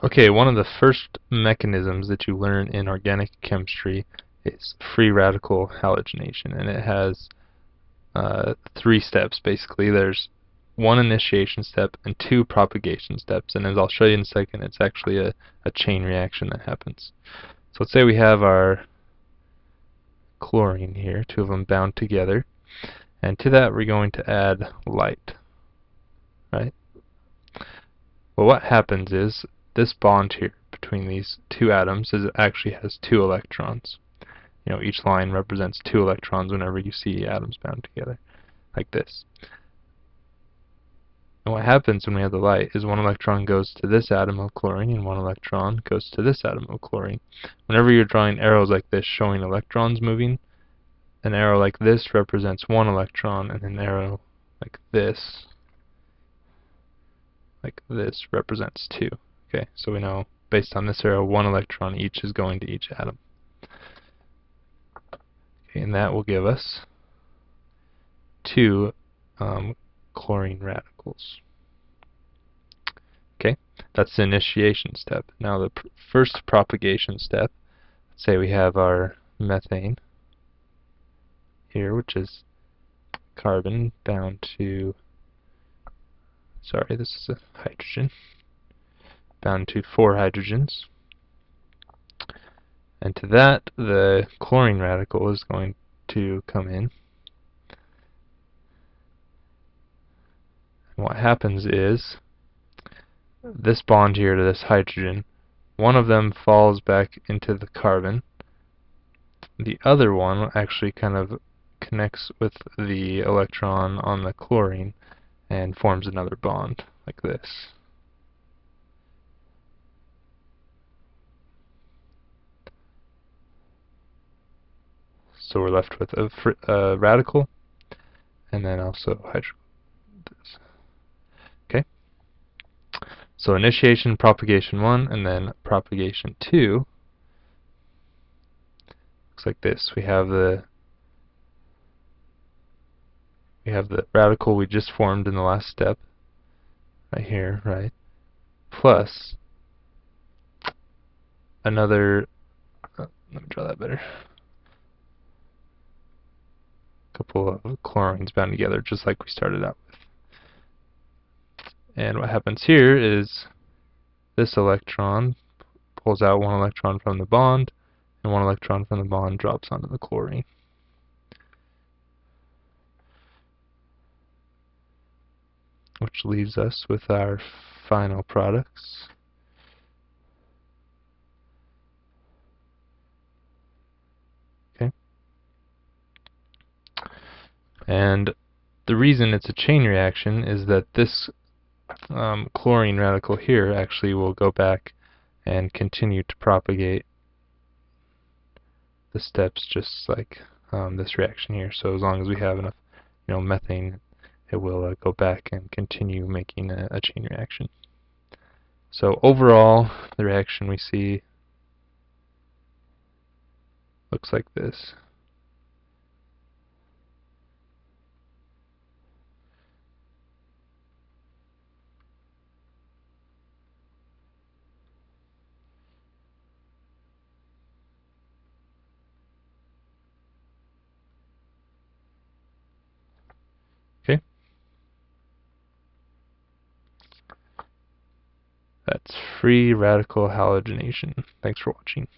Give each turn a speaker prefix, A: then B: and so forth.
A: Okay, one of the first mechanisms that you learn in organic chemistry is free radical halogenation, and it has three steps basically. There's one initiation step and two propagation steps, and as I'll show you in a second, it's actually a chain reaction that happens. So let's say we have our chlorine here, two of them bound together, and to that we're going to add light, right? Well, what happens is this bond here between these two atoms actually has two electrons. You know, each line represents two electrons whenever you see atoms bound together, like this. And what happens when we have the light is one electron goes to this atom of chlorine and one electron goes to this atom of chlorine. Whenever you're drawing arrows like this showing electrons moving, an arrow like this represents one electron, and an arrow like this represents two. Okay, so we know based on this arrow, one electron each is going to each atom. Okay, and that will give us two chlorine radicals. Okay, that's the initiation step. Now the first propagation step, let's say we have our methane here, which is carbon bound to, sorry, this is a hydrogen, bound to 4 hydrogens. And to that, the chlorine radical is going to come in. And what happens is, this bond here to this hydrogen, one of them falls back into the carbon. The other one actually kind of connects with the electron on the chlorine and forms another bond, like this. So we're left with a radical, and then also hydrogen. Okay. So initiation, propagation 1, and then propagation 2. Looks like this. We have the radical we just formed in the last step, right here, right? Plus another. Let me draw that better. Couple of chlorines bound together, just like we started out with. And what happens here is this electron pulls out one electron from the bond, and one electron from the bond drops onto the chlorine. Which leaves us with our final products. Okay. And the reason it's a chain reaction is that this chlorine radical here actually will go back and continue to propagate the steps just like this reaction here. So as long as we have enough, methane, it will go back and continue making a chain reaction. So overall, the reaction we see looks like this. Okay. That's free radical halogenation. Thanks for watching.